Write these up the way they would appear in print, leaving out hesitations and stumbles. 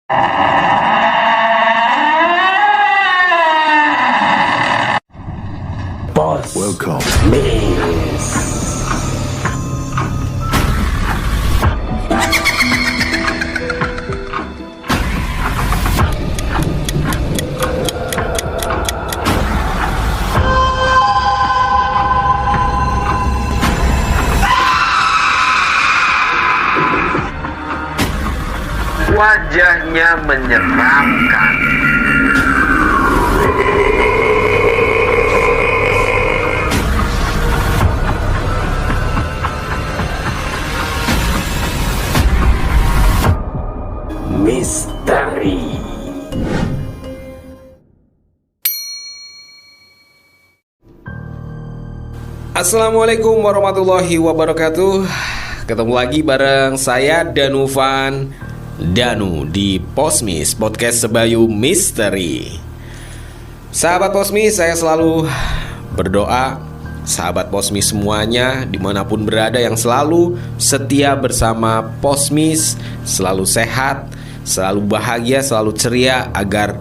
Boss Welcome. Miss. Wajahnya menyeramkan. Misteri. Assalamualaikum warahmatullahi wabarakatuh. Ketemu lagi bareng saya Danufan Danu di Posmis Podcast Sebayu Misteri. Sahabat Posmis, saya selalu berdoa sahabat Posmis semuanya dimanapun berada yang selalu setia bersama Posmis, selalu sehat, selalu bahagia, selalu ceria, agar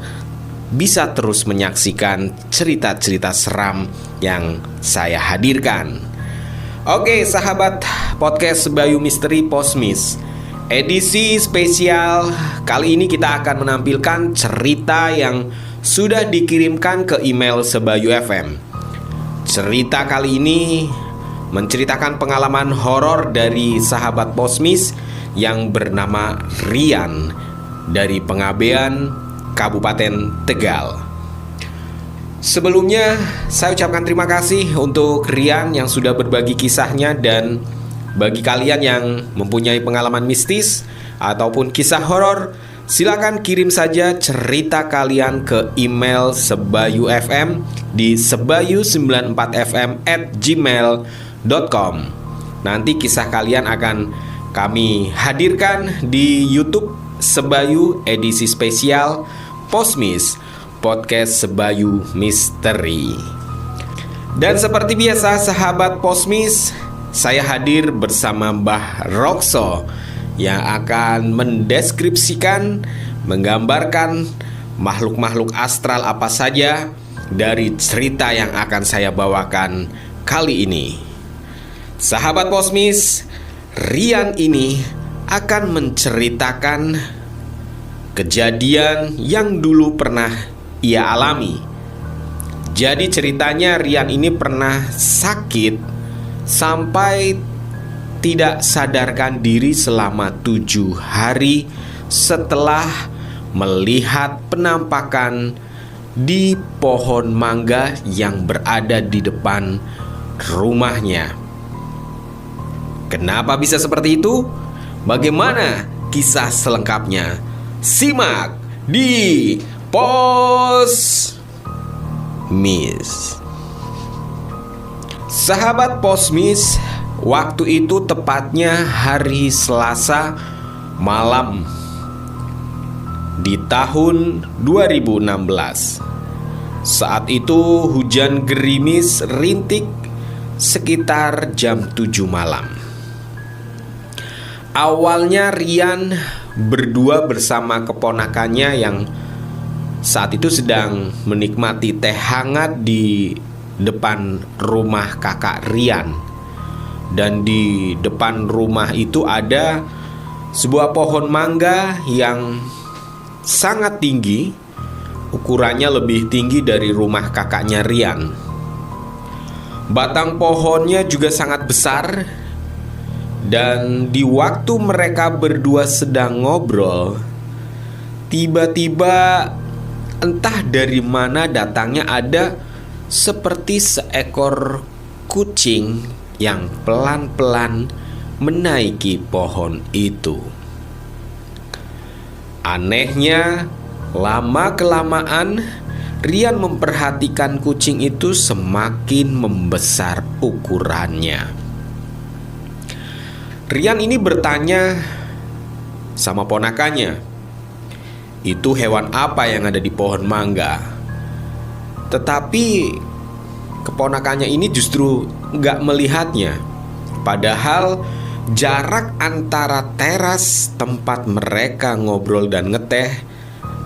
bisa terus menyaksikan cerita-cerita seram yang saya hadirkan. Oke sahabat podcast Sebayu Misteri Posmis, edisi spesial kali ini kita akan menampilkan cerita yang sudah dikirimkan ke email Sebayu FM. Cerita kali ini menceritakan pengalaman horor dari sahabat Posmis yang bernama Rian dari Pengabean, Kabupaten Tegal. Sebelumnya saya ucapkan terima kasih untuk Rian yang sudah berbagi kisahnya, dan bagi kalian yang mempunyai pengalaman mistis ataupun kisah horor, silakan kirim saja cerita kalian ke email Sebayu FM di sebayu94fm@gmail.com. Nanti kisah kalian akan kami hadirkan di YouTube Sebayu edisi spesial Posmis Podcast Sebayu Misteri. Dan seperti biasa sahabat Posmis, saya hadir bersama Mbah Rokso yang akan mendeskripsikan, menggambarkan makhluk-makhluk astral apa saja dari cerita yang akan saya bawakan kali ini. Sahabat Posmis, Rian ini akan menceritakan kejadian yang dulu pernah ia alami. Jadi ceritanya Rian ini pernah sakit sampai tidak sadarkan diri selama 7 hari setelah melihat penampakan di pohon mangga yang berada di depan rumahnya. Kenapa bisa seperti itu? Bagaimana kisah selengkapnya? Simak di Posmis. Sahabat Posmis, waktu itu tepatnya hari Selasa malam di tahun 2016. Saat itu hujan gerimis rintik sekitar jam 7 malam. Awalnya Rian berdua bersama keponakannya yang saat itu sedang menikmati teh hangat di depan rumah kakak Rian. Dan di depan rumah itu ada sebuah pohon mangga yang sangat tinggi. Ukurannya lebih tinggi dari rumah kakaknya Rian. Batang pohonnya juga sangat besar. Dan di waktu mereka berdua sedang ngobrol, tiba-tiba entah dari mana datangnya ada seperti seekor kucing yang pelan-pelan menaiki pohon itu. Anehnya, lama-kelamaan Rian memperhatikan kucing itu semakin membesar ukurannya. Rian ini bertanya sama ponakannya, itu hewan apa yang ada di pohon mangga? Tetapi keponakannya ini justru nggak melihatnya. Padahal jarak antara teras tempat mereka ngobrol dan ngeteh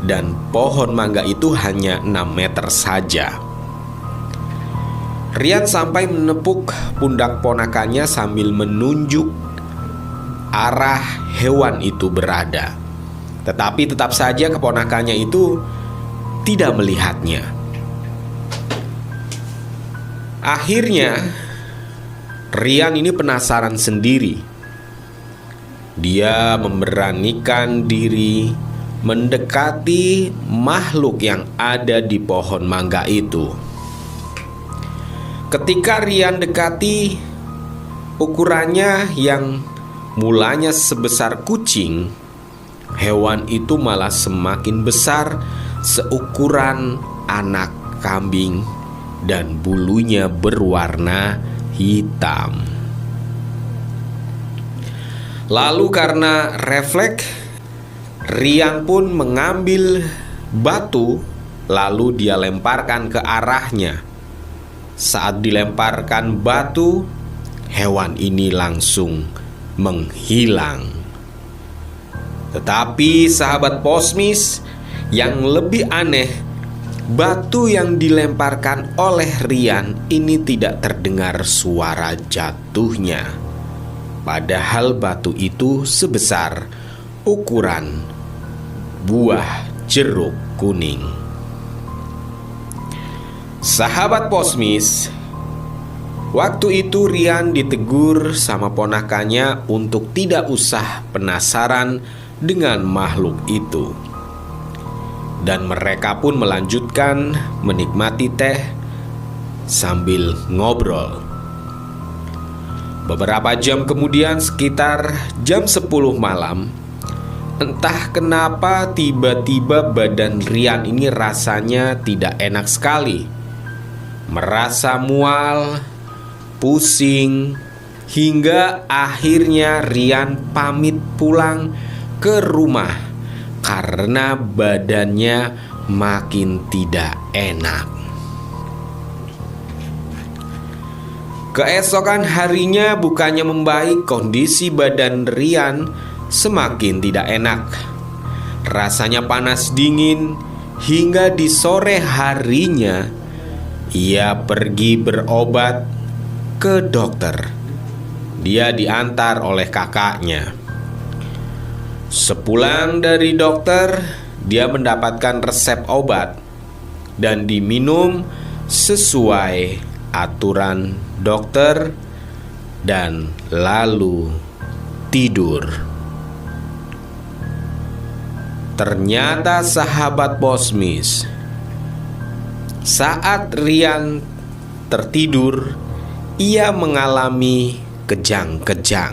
dan pohon mangga itu hanya 6 meter saja. Rian sampai menepuk pundak ponakannya sambil menunjuk arah hewan itu berada. Tetapi tetap saja keponakannya itu tidak melihatnya. Akhirnya Rian ini penasaran sendiri. Dia memberanikan diri mendekati makhluk yang ada di pohon mangga itu. Ketika Rian dekati, ukurannya yang mulanya sebesar kucing, hewan itu malah semakin besar, seukuran anak kambing, dan bulunya berwarna hitam. Lalu karena refleks, Rian pun mengambil batu, lalu dia lemparkan ke arahnya. Saat dilemparkan batu, hewan ini langsung menghilang. Tetapi sahabat Posmis, yang lebih aneh, batu yang dilemparkan oleh Rian ini tidak terdengar suara jatuhnya. Padahal batu itu sebesar ukuran buah jeruk kuning. Sahabat Posmis, waktu itu Rian ditegur sama ponakannya untuk tidak usah penasaran dengan makhluk itu. Dan mereka pun melanjutkan menikmati teh sambil ngobrol. Beberapa jam kemudian, sekitar jam 10 malam, entah kenapa tiba-tiba badan Rian ini rasanya tidak enak sekali. Merasa mual, pusing, hingga akhirnya Rian pamit pulang ke rumah karena badannya makin tidak enak. Keesokan harinya bukannya membaik, kondisi badan Rian semakin tidak enak. Rasanya panas dingin, hingga di sore harinya ia pergi berobat ke dokter. Dia diantar oleh kakaknya. Sepulang dari dokter, dia mendapatkan resep obat dan diminum sesuai aturan dokter dan lalu tidur. Ternyata sahabat Posmis, saat Rian tertidur, ia mengalami kejang-kejang.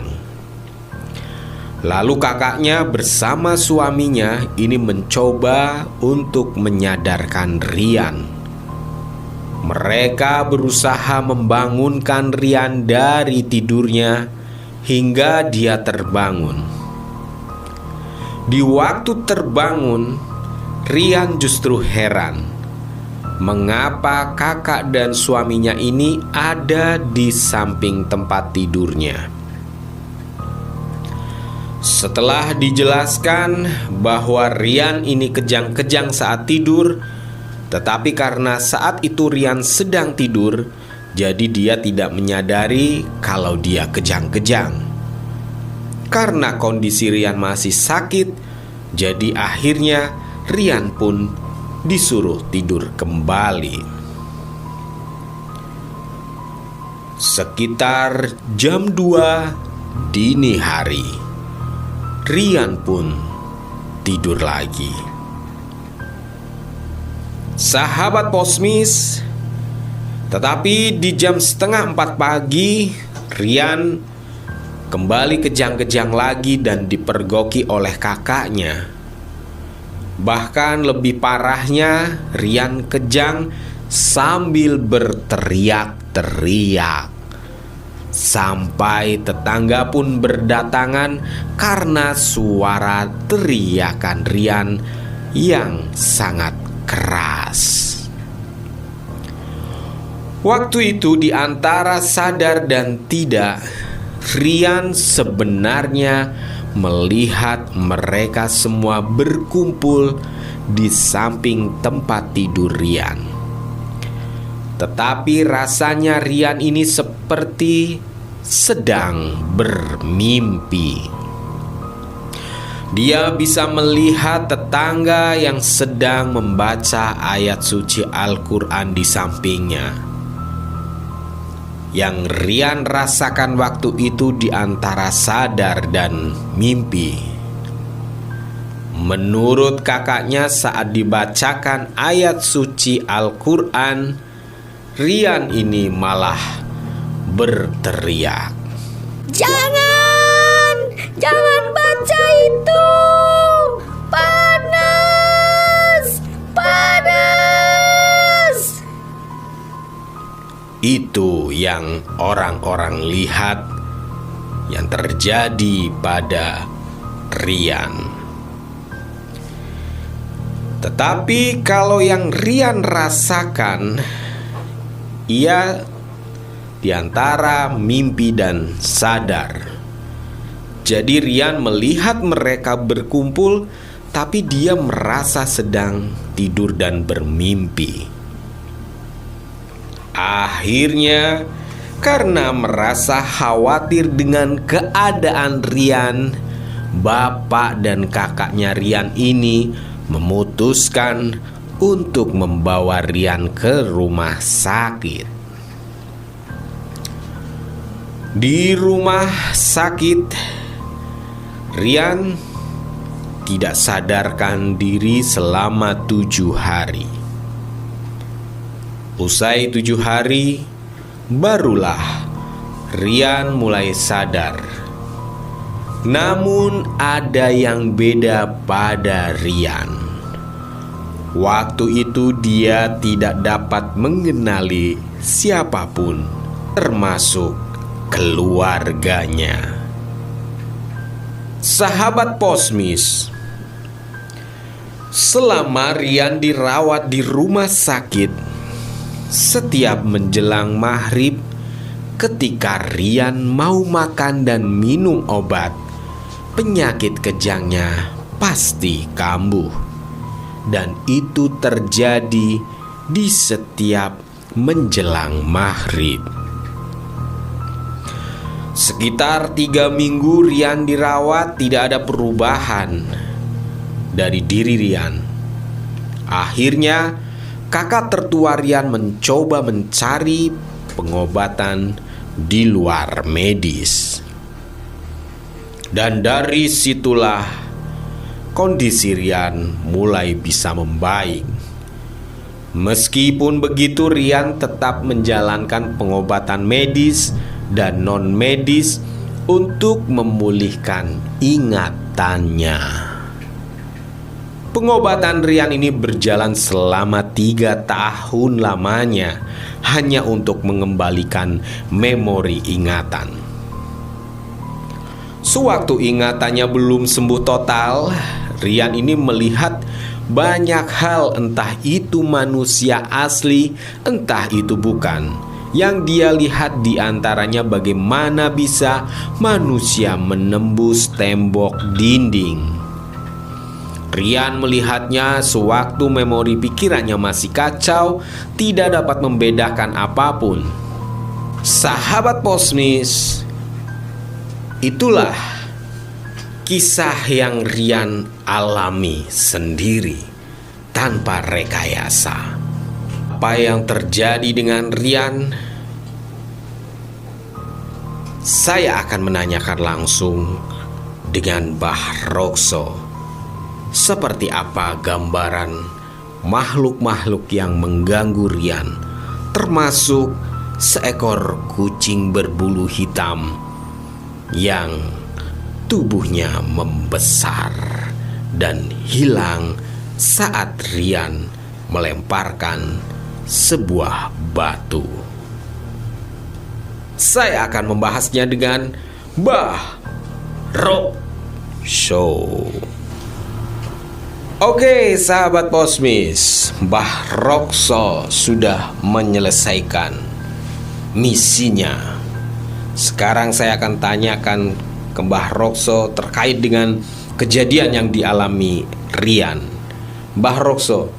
Lalu kakaknya bersama suaminya ini mencoba untuk menyadarkan Rian. Mereka berusaha membangunkan Rian dari tidurnya hingga dia terbangun. Di waktu terbangun, Rian justru heran mengapa kakak dan suaminya ini ada di samping tempat tidurnya. Setelah dijelaskan bahwa Rian ini kejang-kejang saat tidur, tetapi karena saat itu Rian sedang tidur, jadi dia tidak menyadari kalau dia kejang-kejang. Karena kondisi Rian masih sakit, jadi akhirnya Rian pun disuruh tidur kembali. Sekitar jam 2 dini hari, Rian pun tidur lagi. Sahabat Posmis, tetapi di jam setengah 4 pagi, Rian kembali kejang-kejang lagi dan dipergoki oleh kakaknya. Bahkan lebih parahnya, Rian kejang sambil berteriak-teriak. Sampai tetangga pun berdatangan karena suara teriakan Rian yang sangat keras. Waktu itu di antara sadar dan tidak, Rian sebenarnya melihat mereka semua berkumpul di samping tempat tidur Rian. Tetapi rasanya Rian ini seperti sedang bermimpi. Dia bisa melihat tetangga yang sedang membaca ayat suci Al-Quran di sampingnya. Yang Rian rasakan waktu itu di antara sadar dan mimpi. Menurut kakaknya, saat dibacakan ayat suci Al-Quran, Rian ini malah berteriak, Jangan baca itu! Panas! Itu yang orang-orang lihat yang terjadi pada Rian. Tetapi kalau yang Rian rasakan, ia di antara mimpi dan sadar. Jadi Rian melihat mereka berkumpul, tapi dia merasa sedang tidur dan bermimpi. Akhirnya, karena merasa khawatir dengan keadaan Rian, bapak dan kakaknya Rian ini memutuskan untuk membawa Rian ke rumah sakit. Di rumah sakit, Rian tidak sadarkan diri selama 7 hari. Usai 7 hari, barulah Rian mulai sadar. Namun ada yang beda pada Rian. Waktu itu dia tidak dapat mengenali siapapun, termasuk keluarganya. Sahabat Posmis, selama Rian dirawat di rumah sakit, setiap menjelang maghrib, ketika Rian mau makan dan minum obat, penyakit kejangnya pasti kambuh. Dan itu terjadi di setiap menjelang maghrib. Sekitar 3 minggu Rian dirawat, tidak ada perubahan dari diri Rian. Akhirnya kakak tertua Rian mencoba mencari pengobatan di luar medis. Dan dari situlah kondisi Rian mulai bisa membaik. Meskipun begitu, Rian tetap menjalankan pengobatan medis dan non-medis untuk memulihkan ingatannya. Pengobatan Rian ini berjalan selama 3 tahun lamanya, hanya untuk mengembalikan memori ingatan. Sewaktu ingatannya belum sembuh total, Rian ini melihat banyak hal, entah itu manusia asli, entah itu bukan. Yang dia lihat diantaranya bagaimana bisa manusia menembus tembok dinding. Rian melihatnya sewaktu memori pikirannya masih kacau, tidak dapat membedakan apapun. Sahabat Posmis, itulah kisah yang Rian alami sendiri tanpa rekayasa. Apa yang terjadi dengan Rian? Saya akan menanyakan langsung dengan Mbah Rokso. Seperti apa gambaran makhluk-makhluk yang mengganggu Rian, termasuk seekor kucing berbulu hitam yang tubuhnya membesar dan hilang saat Rian melemparkan sebuah batu. Saya akan membahasnya dengan Mbah Rokso. Oke, sahabat Posmis, Mbah Rokso sudah menyelesaikan misinya. Sekarang saya akan tanyakan ke Mbah Rokso terkait dengan kejadian yang dialami Rian. Mbah Rokso,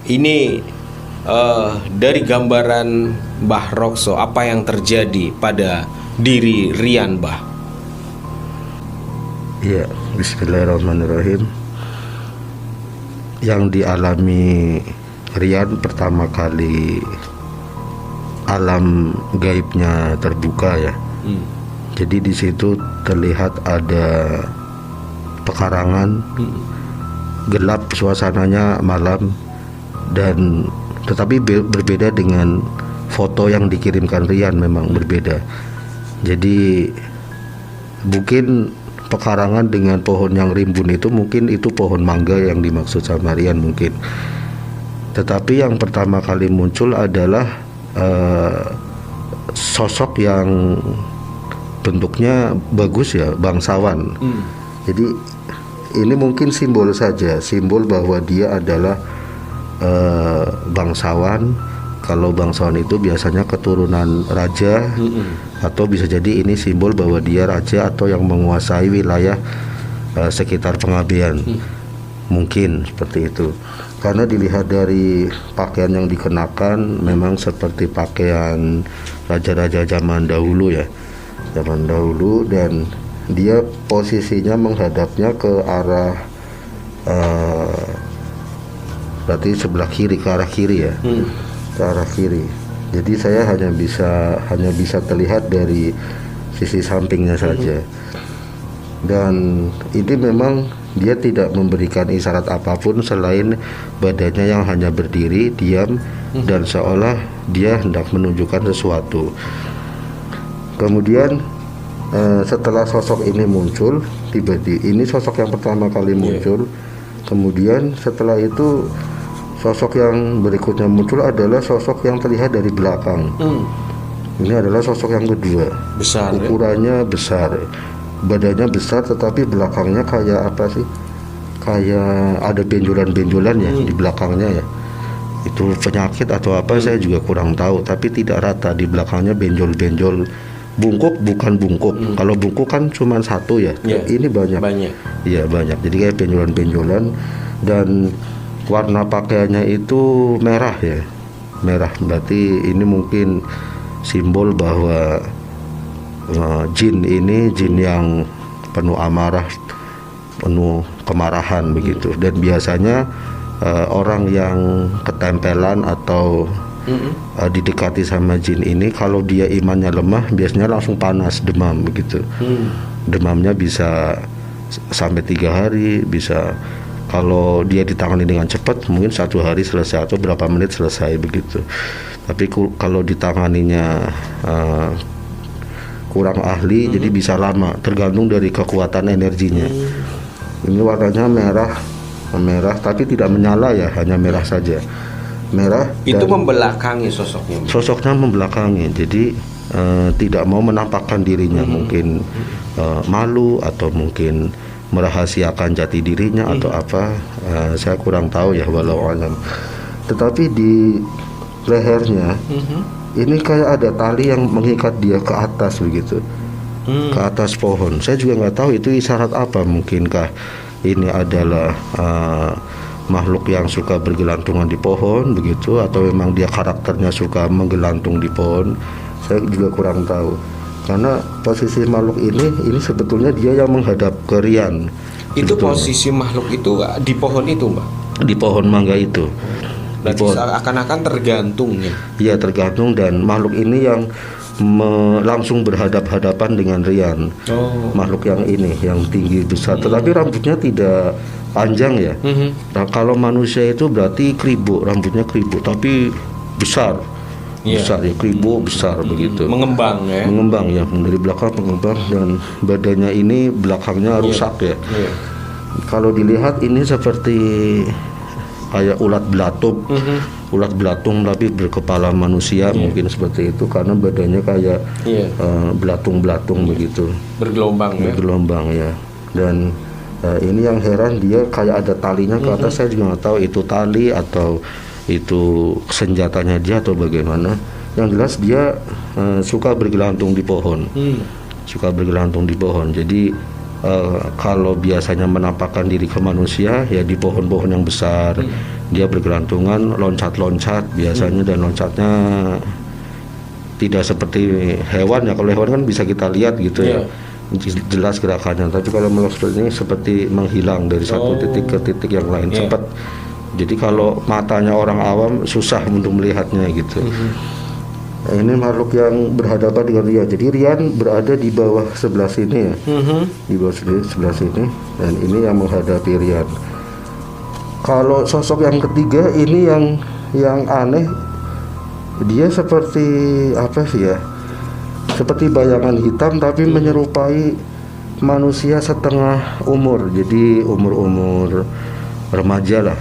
ini dari gambaran Mbah Rokso, apa yang terjadi pada diri Rian, Mbah? Ya, bismillahirrahmanirrahim. Yang dialami Rian pertama kali alam gaibnya terbuka ya. Jadi di situ terlihat ada pekarangan, gelap suasananya malam, dan tetapi berbeda dengan foto yang dikirimkan Rian, memang berbeda. Jadi mungkin pekarangan dengan pohon yang rimbun itu mungkin itu pohon mangga yang dimaksud sama Rian mungkin. Tetapi yang pertama kali muncul adalah sosok yang bentuknya bagus ya, bangsawan. Jadi ini mungkin simbol saja, simbol bahwa dia adalah bangsawan. Kalau bangsawan itu biasanya keturunan raja, atau bisa jadi ini simbol bahwa dia raja atau yang menguasai wilayah sekitar Pengabdian. Mungkin seperti itu. Karena dilihat dari pakaian yang dikenakan memang seperti pakaian raja-raja zaman dahulu ya. Zaman dahulu, dan dia posisinya menghadapnya ke arah berarti sebelah kiri, ke arah kiri ya. Ke arah kiri. Jadi saya hanya bisa terlihat dari sisi sampingnya saja. Dan ini memang dia tidak memberikan isyarat apapun selain badannya yang hanya berdiri diam dan seolah dia hendak menunjukkan sesuatu. Kemudian setelah sosok ini muncul, tiba-tiba ini sosok yang pertama kali muncul. Kemudian setelah itu sosok yang berikutnya muncul adalah sosok yang terlihat dari belakang. Ini adalah sosok yang kedua. Besar. Ukurannya besar, badannya besar, tetapi belakangnya kayak apa sih? Kayak ada benjolan-benjolan ya di belakangnya ya. Itu penyakit atau apa saya juga kurang tahu. Tapi tidak rata, di belakangnya benjol-benjol. Bungkuk bukan bungkuk. Kalau bungkuk kan cuma satu ya. Ini banyak. Iya banyak. Jadi kayak benjolan-benjolan, dan warna pakaiannya itu merah ya, merah. Berarti ini mungkin simbol bahwa jin ini jin yang penuh amarah, penuh kemarahan begitu. Dan biasanya orang yang ketempelan atau didekati sama jin ini, kalau dia imannya lemah biasanya langsung panas, demam begitu. Demamnya bisa sampai 3 hari, bisa. Kalau dia ditangani dengan cepat mungkin 1 hari selesai atau berapa menit selesai begitu. Tapi kalau ditanganinya kurang ahli, jadi bisa lama, tergantung dari kekuatan energinya. Ini warnanya merah tapi tidak menyala ya, hanya merah saja. Merah. Itu membelakangi sosoknya. Sosoknya membelakangi, jadi tidak mau menampakkan dirinya, mungkin malu atau mungkin merahasiakan jati dirinya atau apa, saya kurang tahu ya, walau alam. Tetapi di lehernya ini kayak ada tali yang mengikat dia ke atas begitu, ke atas pohon. Saya juga nggak tahu itu isyarat apa. Mungkinkah ini adalah makhluk yang suka bergelantungan di pohon begitu, atau memang dia karakternya suka menggelantung di pohon. Saya juga kurang tahu. Karena posisi makhluk ini sebetulnya dia yang menghadap ke Rian. Itu sebetulnya. Posisi makhluk itu di pohon itu, Mbak? Di pohon mangga itu. Berarti akan tergantung ya? Iya, tergantung, dan makhluk ini yang langsung berhadap-hadapan dengan Rian. Makhluk yang ini, yang tinggi besar, tetapi rambutnya tidak panjang ya. Nah, kalau manusia itu berarti kribo, rambutnya kribo, tapi besar. Besar ya, kribo besar begitu. Mengembang ya. Mengembang ya, dari belakang mengembang, dan badannya ini belakangnya rusak ya. Kalau dilihat ini seperti kayak ulat belatung. Ulat belatung tapi berkepala manusia, mungkin seperti itu, karena badannya kayak belatung-belatung begitu. Bergelombang ya. Dan ini yang heran, dia kayak ada talinya ke atas. Saya juga nggak tahu itu tali atau itu senjatanya dia atau bagaimana. Yang jelas dia suka bergelantung di pohon. Suka bergelantung di pohon. Jadi kalau biasanya menampakkan diri ke manusia ya di pohon-pohon yang besar, dia bergelantungan, loncat-loncat biasanya, dan loncatnya tidak seperti hewan ya. Kalau hewan kan bisa kita lihat gitu ya, jelas gerakannya. Tapi kalau meloncat ini seperti menghilang dari satu titik ke titik yang lain, cepat. Jadi kalau matanya orang awam susah untuk melihatnya gitu. Ini makhluk yang berhadapan dengan Rian. Jadi Rian berada di bawah sebelah sini ya, di bawah sebelah sini, dan ini yang menghadapi Rian. Kalau sosok yang ketiga ini yang aneh, dia seperti apa sih ya? Seperti bayangan hitam tapi menyerupai manusia setengah umur. Jadi umur remaja lah,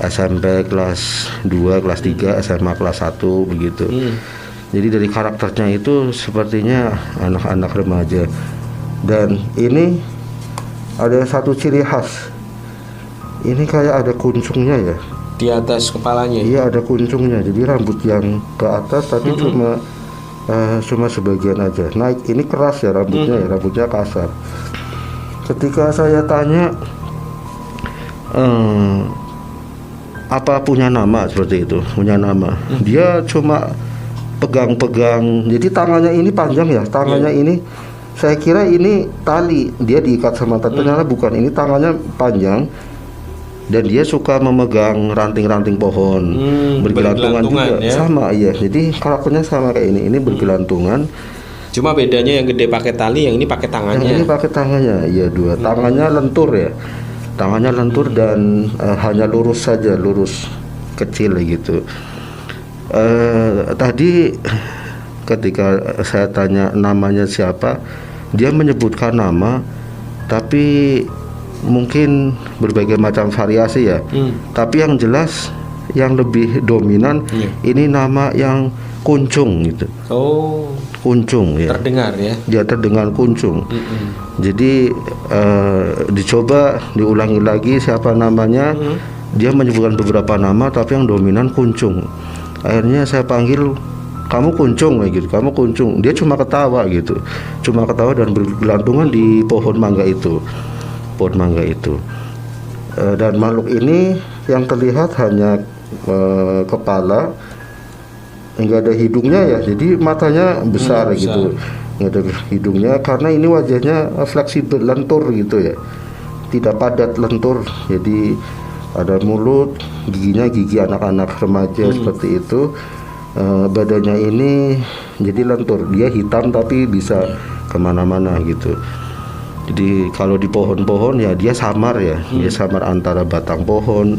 SMP kelas 2, kelas 3, SMA kelas 1 begitu. Jadi dari karakternya itu sepertinya anak-anak remaja. Dan ini ada satu ciri khas. Ini kayak ada kuncungnya ya. Di atas kepalanya. Iya, ada kuncungnya. Jadi rambut yang ke atas tapi cuma sebagian aja. Naik ini keras ya rambutnya, ya, rambutnya kasar. Ketika saya tanya apa punya nama seperti itu, punya nama. Dia cuma pegang-pegang. Jadi tangannya ini panjang ya, tangannya ini. Saya kira ini tali, dia diikat sama tali. Ternyata bukan, ini tangannya panjang. Dan dia suka memegang ranting-ranting pohon, bergelantungan juga, ya? Sama iya. Jadi karakternya sama kayak ini bergelantungan. Cuma bedanya yang gede pakai tali, yang ini pakai tangannya. Yang ini pakai tangannya, iya dua. Tangannya lentur ya, tangannya lentur dan hanya lurus saja, lurus kecil gitu. Tadi ketika saya tanya namanya siapa, dia menyebutkan nama, tapi mungkin berbagai macam variasi ya. Tapi yang jelas yang lebih dominan ini nama yang kuncung gitu. Oh, kuncung ya. Terdengar ya. Dia terdengar kuncung. Jadi dicoba diulangi lagi siapa namanya. Dia menyebutkan beberapa nama tapi yang dominan kuncung. Akhirnya saya panggil, kamu kuncung gitu, kamu kuncung. Dia cuma ketawa gitu. Cuma ketawa dan bergelantungan di pohon mangga itu. Dan makhluk ini yang terlihat hanya kepala, enggak ada hidungnya ya, jadi matanya besar gitu, enggak ada hidungnya karena ini wajahnya fleksibel, lentur gitu ya, tidak padat, lentur. Jadi ada mulut, giginya gigi anak-anak remaja seperti itu. Badannya ini jadi lentur, dia hitam tapi bisa kemana-mana gitu. Jadi kalau di pohon-pohon ya dia samar ya, dia samar antara batang pohon,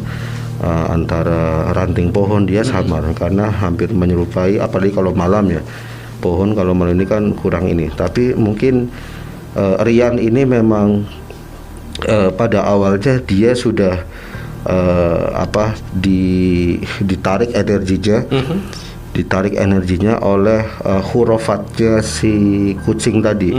antara ranting pohon, dia samar karena hampir menyerupai, apalagi kalau malam ya. Pohon kalau malam ini kan kurang ini. Tapi mungkin Rian ini memang pada awalnya dia sudah ditarik energinya oleh hurofatnya si kucing tadi.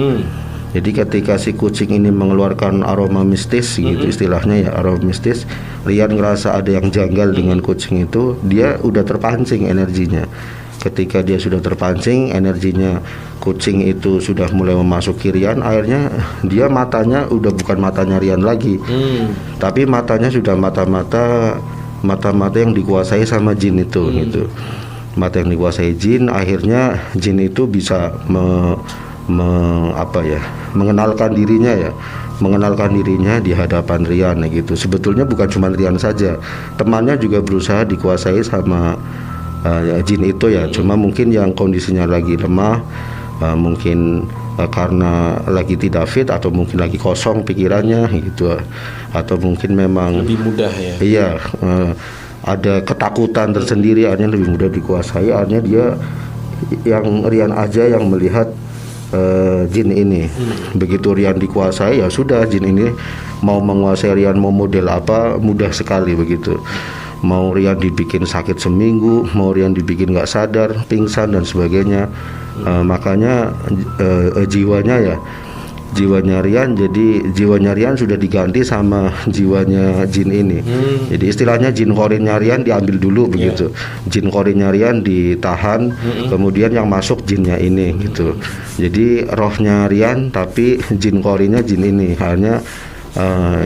Jadi ketika si kucing ini mengeluarkan aroma mistis gitu istilahnya ya, aroma mistis, Rian ngerasa ada yang janggal dengan kucing itu, dia udah terpancing energinya. Ketika dia sudah terpancing energinya, kucing itu sudah mulai memasuki Rian, akhirnya dia matanya udah bukan matanya Rian lagi, tapi matanya sudah mata-mata yang dikuasai sama jin itu gitu. Mata yang dikuasai jin, akhirnya jin itu bisa mengenalkan dirinya di hadapan Rian gitu. Sebetulnya bukan cuma Rian saja, temannya juga berusaha dikuasai sama jin itu ya. Cuma mungkin yang kondisinya lagi lemah, mungkin karena lagi tidak fit atau mungkin lagi kosong pikirannya gitu, atau mungkin memang lebih mudah ya. Iya, ada ketakutan tersendiri, akhirnya lebih mudah dikuasai. Akhirnya dia yang Rian aja yang melihat jin ini. Begitu Rian dikuasai ya sudah, jin ini mau menguasai Rian mau model apa mudah sekali begitu. Mau Rian dibikin sakit seminggu, mau Rian dibikin nggak sadar, pingsan dan sebagainya. Makanya jiwanya ya jiwanya Rian, jadi jiwanya Rian sudah diganti sama jiwanya jin ini. Jadi istilahnya jin korinnya Rian diambil dulu begitu. Jin korinnya Rian ditahan, kemudian yang masuk jinnya ini gitu. Jadi rohnya Rian tapi jin korinnya jin ini. Hanya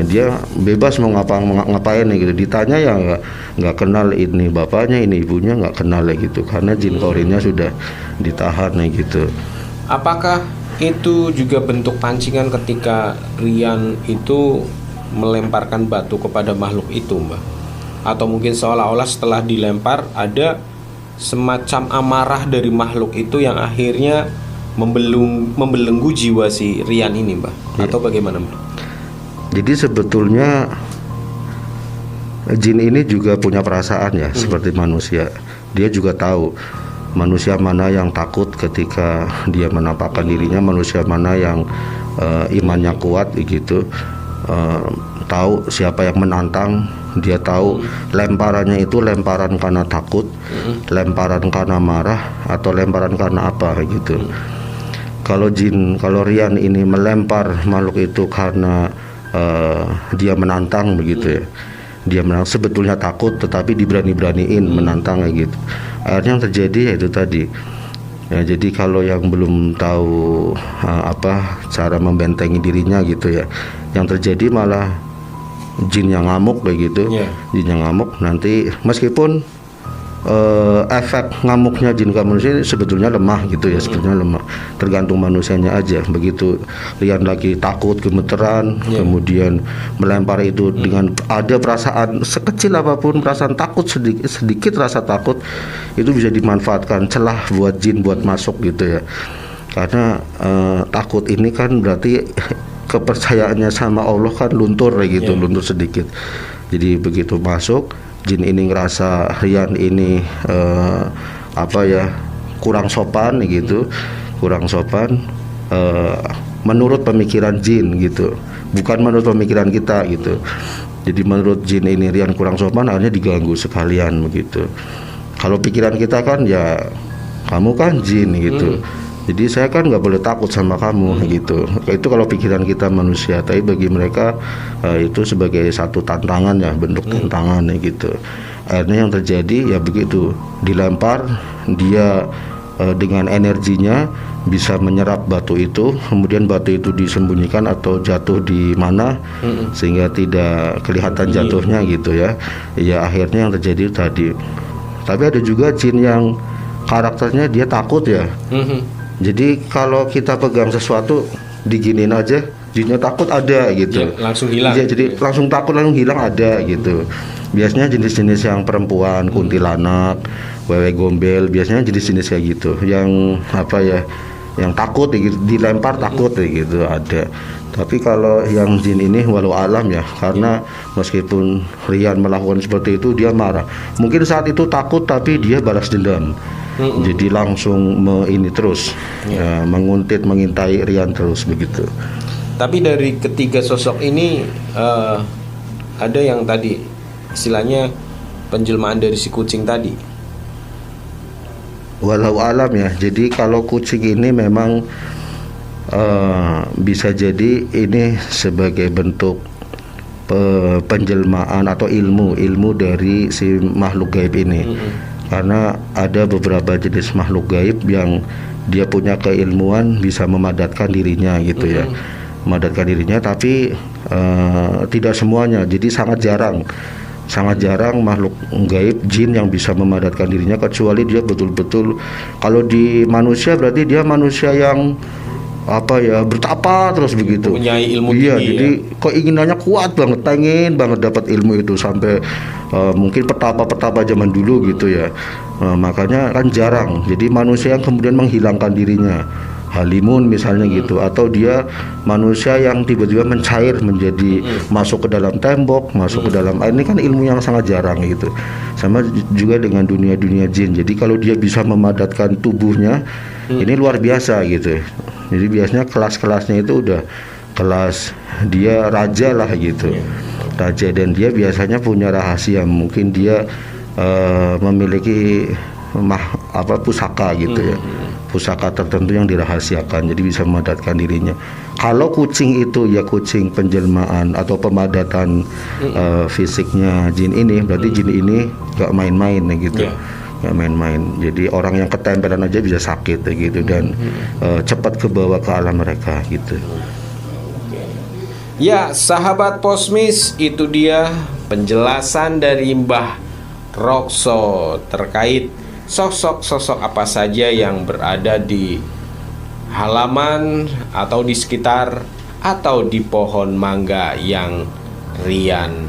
dia bebas mau ngapain gitu. Ditanya ya nggak kenal ini bapaknya, ini ibunya nggak kenal gitu, karena jin korinnya sudah ditahan gitu. Apakah itu juga bentuk pancingan ketika Rian itu melemparkan batu kepada makhluk itu, Mbah? Atau mungkin seolah-olah setelah dilempar ada semacam amarah dari makhluk itu yang akhirnya membelenggu jiwa si Rian ini, Mbah? Atau bagaimana, Mbah? Jadi sebetulnya jin ini juga punya perasaan ya, seperti manusia. Dia juga tahu manusia mana yang takut ketika dia menampakkan dirinya, manusia mana yang imannya kuat gitu. Tahu siapa yang menantang, dia tahu lemparannya itu lemparan karena takut, lemparan karena marah, atau lemparan karena apa gitu. Kalau Rian ini melempar makhluk itu karena dia menantang begitu ya, dia menantang, sebetulnya takut tetapi diberani-beraniin menantang gitu. Akhirnya yang terjadi yaitu tadi ya, jadi kalau yang belum tahu cara membentengi dirinya gitu ya, yang terjadi malah jin yang ngamuk kayak gitu. Jin yang ngamuk nanti meskipun efek ngamuknya jin ke manusia sebetulnya lemah gitu ya, sebetulnya lemah, tergantung manusianya aja. Begitu Rian lagi takut, gemeteran, kemudian melempar itu dengan ada perasaan sekecil apapun, perasaan takut sedikit rasa takut, itu bisa dimanfaatkan celah buat jin buat masuk gitu ya. Karena takut ini kan berarti kepercayaannya sama Allah kan luntur kayak gitu, luntur sedikit. Jadi begitu masuk, jin ini ngerasa Rian ini kurang sopan gitu, kurang sopan menurut pemikiran jin gitu, bukan menurut pemikiran kita gitu. Jadi menurut jin ini Rian kurang sopan, akhirnya diganggu sekalian begitu. Kalau pikiran kita kan ya kamu kan jin gitu, jadi saya kan nggak boleh takut sama kamu gitu. Itu kalau pikiran kita manusia, tapi bagi mereka itu sebagai satu tantangan ya, bentuk tantangan gitu. Akhirnya yang terjadi ya begitu, dilempar, dia dengan energinya bisa menyerap batu itu, kemudian batu itu disembunyikan atau jatuh di mana sehingga tidak kelihatan jatuhnya gitu ya. Ya akhirnya yang terjadi tadi. Tapi ada juga jin yang karakternya dia takut ya. Jadi kalau kita pegang sesuatu diginin aja, jinnya takut ada gitu. Ya, langsung hilang. Ya, jadi langsung takut langsung hilang ada gitu. Biasanya jenis-jenis yang perempuan, kuntilanak, wewe gombel, biasanya jenis-jenis kayak gitu. Yang yang takut gitu, dilempar takut gitu ada. Tapi kalau yang jin ini walau alam ya, karena meskipun Rian melakukan seperti itu dia marah. Mungkin saat itu takut tapi dia balas dendam. Jadi langsung terus menguntit, mengintai Rian terus begitu. Tapi dari ketiga sosok ini ada yang tadi istilahnya penjelmaan dari si kucing tadi. Walau alam ya. Jadi kalau kucing ini memang bisa jadi ini sebagai bentuk penjelmaan atau ilmu dari si makhluk gaib ini. Karena ada beberapa jenis makhluk gaib yang dia punya keilmuan bisa memadatkan dirinya gitu ya, memadatkan dirinya, tapi tidak semuanya. Jadi sangat jarang makhluk gaib jin yang bisa memadatkan dirinya, kecuali dia betul-betul, kalau di manusia berarti dia manusia yang bertapa terus begitu, mempunyai ilmu iya, tinggi, jadi keinginannya kuat banget, pengen banget dapat ilmu itu sampai mungkin petapa zaman dulu gitu ya. Makanya kan jarang. Jadi manusia yang kemudian menghilangkan dirinya, halimun misalnya gitu, atau dia manusia yang tiba-tiba mencair menjadi masuk ke dalam tembok, masuk ke dalam air, ini kan ilmu yang sangat jarang gitu. Sama juga dengan dunia jin. Jadi kalau dia bisa memadatkan tubuhnya, ini luar biasa gitu. Jadi biasanya kelas-kelasnya itu udah kelas dia raja lah gitu, raja, dan dia biasanya punya rahasia. Mungkin dia memiliki pusaka gitu ya, pusaka tertentu yang dirahasiakan, jadi bisa memadatkan dirinya. Kalau kucing itu ya kucing penjelmaan atau pemadatan fisiknya jin ini, berarti jin ini gak main-main gitu. Gak main-main. Jadi orang yang ketempelan aja bisa sakit gitu, dan cepat kebawa ke alam mereka gitu. Ya, sahabat Posmis, itu dia penjelasan dari Mbah Rokso terkait sosok-sosok apa saja yang berada di halaman atau di sekitar atau di pohon mangga yang Rian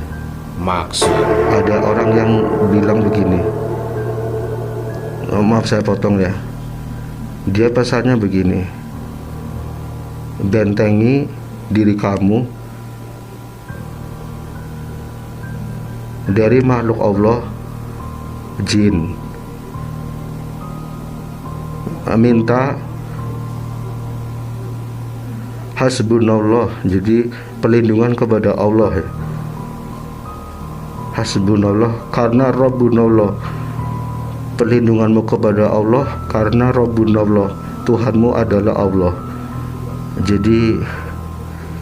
maksud. Ada orang yang bilang begini, maaf saya potong ya, dia pesannya begini: bentengi diri kamu dari makhluk Allah, jin. Minta hasbunallah, jadi perlindungan kepada Allah ya. Hasbunallah karena Rabbunallah, perlindunganmu kepada Allah karena Rabbunallah, Tuhanmu adalah Allah. Jadi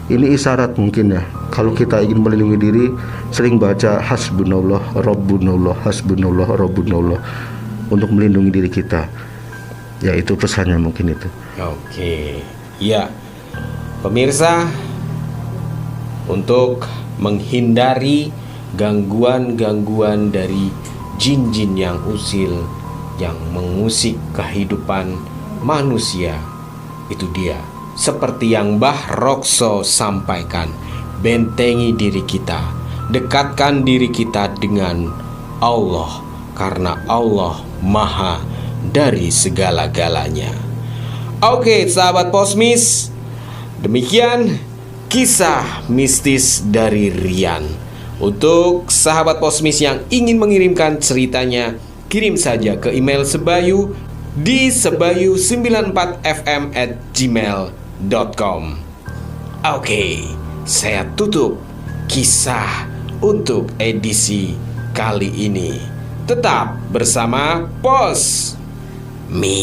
ini isyarat mungkin ya, kalau kita ingin melindungi diri, sering baca hasbunallah Rabbunallah, hasbunallah Rabbunallah, untuk melindungi diri kita. Ya, itu pesannya mungkin itu. Oke, ya pemirsa, untuk menghindari gangguan-gangguan dari jin-jin yang usil, yang mengusik kehidupan manusia, itu dia seperti yang Mbah Rokso sampaikan, bentengi diri kita, dekatkan diri kita dengan Allah, karena Allah Maha dari segala-galanya. Oke, sahabat Posmis, demikian kisah mistis dari Rian. Untuk sahabat Posmis yang ingin mengirimkan ceritanya, kirim saja ke email Sebayu di sebayu94fm@gmail.com. Oke, saya tutup kisah untuk edisi kali ini. Tetap bersama Pos Mi.